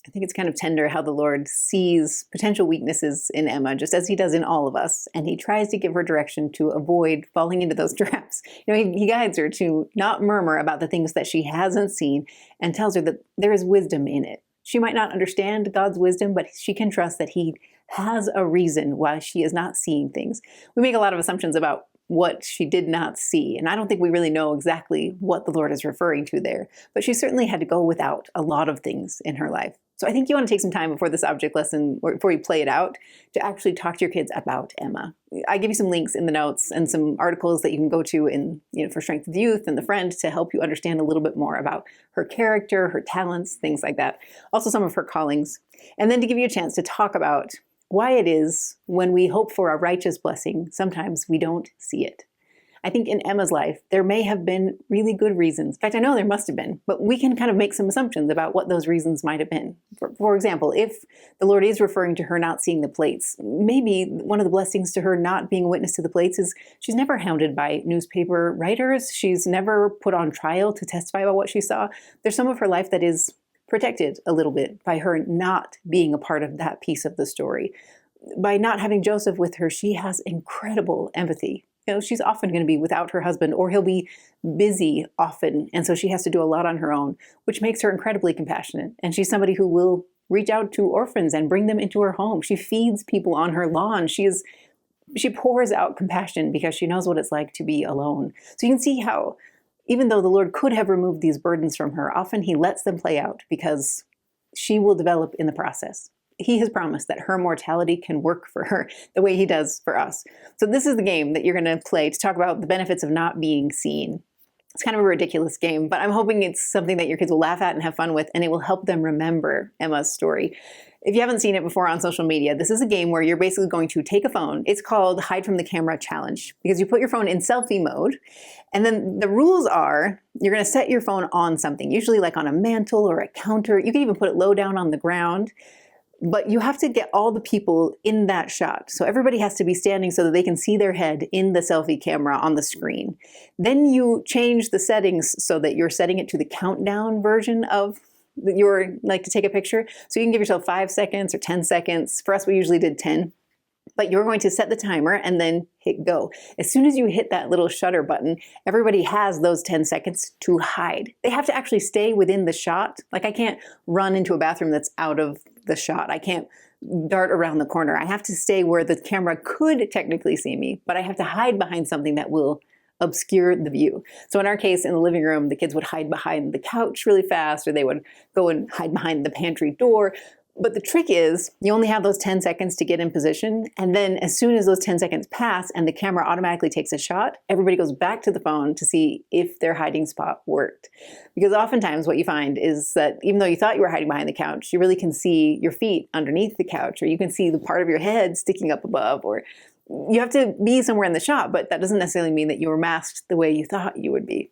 I think it's kind of tender how the Lord sees potential weaknesses in Emma, just as he does in all of us, and he tries to give her direction to avoid falling into those traps. He guides her to not murmur about the things that she hasn't seen and tells her that there is wisdom in it. She might not understand God's wisdom, but she can trust that he has a reason why she is not seeing things. We make a lot of assumptions about what she did not see, and I don't think we really know exactly what the Lord is referring to there, but she certainly had to go without a lot of things in her life. So I think you want to take some time before this object lesson, or before you play it out, to actually talk to your kids about Emma. I give you some links in the notes and some articles that you can go to for Strength of Youth and The Friend to help you understand a little bit more about her character, her talents, things like that. Also some of her callings. And then to give you a chance to talk about why it is when we hope for a righteous blessing, sometimes we don't see it. I think in Emma's life, there may have been really good reasons. In fact, I know there must have been, but we can kind of make some assumptions about what those reasons might have been. For example, if the Lord is referring to her not seeing the plates, maybe one of the blessings to her not being a witness to the plates is she's never hounded by newspaper writers. She's never put on trial to testify about what she saw. There's some of her life that is protected a little bit by her not being a part of that piece of the story. By not having Joseph with her, she has incredible empathy. She's often going to be without her husband, or he'll be busy often, and so she has to do a lot on her own, which makes her incredibly compassionate. And she's somebody who will reach out to orphans and bring them into her home. She feeds people on her lawn. She pours out compassion because she knows what it's like to be alone. So you can see how, even though the Lord could have removed these burdens from her, often he lets them play out because she will develop in the process. He has promised that her mortality can work for her the way he does for us. So this is the game that you're going to play to talk about the benefits of not being seen. It's kind of a ridiculous game, but I'm hoping it's something that your kids will laugh at and have fun with, and it will help them remember Emma's story. If you haven't seen it before on social media, this is a game where you're basically going to take a phone. It's called Hide from the Camera Challenge, because you put your phone in selfie mode, and then the rules are you're going to set your phone on something, usually like on a mantle or a counter. You can even put it low down on the ground. But you have to get all the people in that shot. So everybody has to be standing so that they can see their head in the selfie camera on the screen. Then you change the settings so that you're setting it to the countdown version of your, like, to take a picture. So you can give yourself 5 seconds or 10 seconds. For us, we usually did 10. But you're going to set the timer and then hit go. As soon as you hit that little shutter button, everybody has those 10 seconds to hide. They have to actually stay within the shot. Like, I can't run into a bathroom that's out of the shot. I can't dart around the corner. I have to stay where the camera could technically see me, but I have to hide behind something that will obscure the view. So in our case, in the living room, the kids would hide behind the couch really fast, or they would go and hide behind the pantry door. But the trick is you only have those 10 seconds to get in position. And then as soon as those 10 seconds pass and the camera automatically takes a shot, everybody goes back to the phone to see if their hiding spot worked. Because oftentimes what you find is that even though you thought you were hiding behind the couch, you really can see your feet underneath the couch, or you can see the part of your head sticking up above, or you have to be somewhere in the shot, but that doesn't necessarily mean that you were masked the way you thought you would be.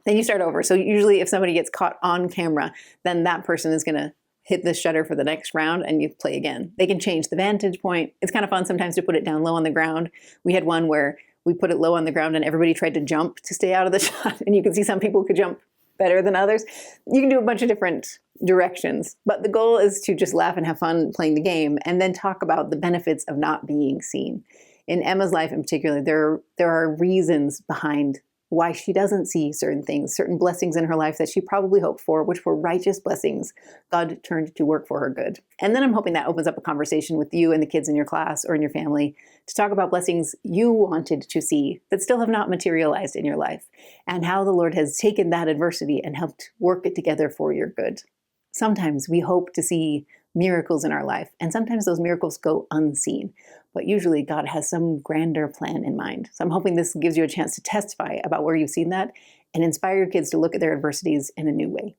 Then you start over. So usually if somebody gets caught on camera, then that person is going to hit the shutter for the next round and you play again. They can change the vantage point. It's kind of fun sometimes to put it down low on the ground. We had one where we put it low on the ground and everybody tried to jump to stay out of the shot. And you can see some people could jump better than others. You can do a bunch of different directions, but the goal is to just laugh and have fun playing the game and then talk about the benefits of not being seen. In Emma's life in particular, there are reasons behind why she doesn't see certain things, certain blessings in her life that she probably hoped for, which were righteous blessings God turned to work for her good. And then I'm hoping that opens up a conversation with you and the kids in your class or in your family to talk about blessings you wanted to see that still have not materialized in your life, and how the Lord has taken that adversity and helped work it together for your good. Sometimes we hope to see miracles in our life, and sometimes those miracles go unseen. But usually God has some grander plan in mind. So I'm hoping this gives you a chance to testify about where you've seen that and inspire your kids to look at their adversities in a new way.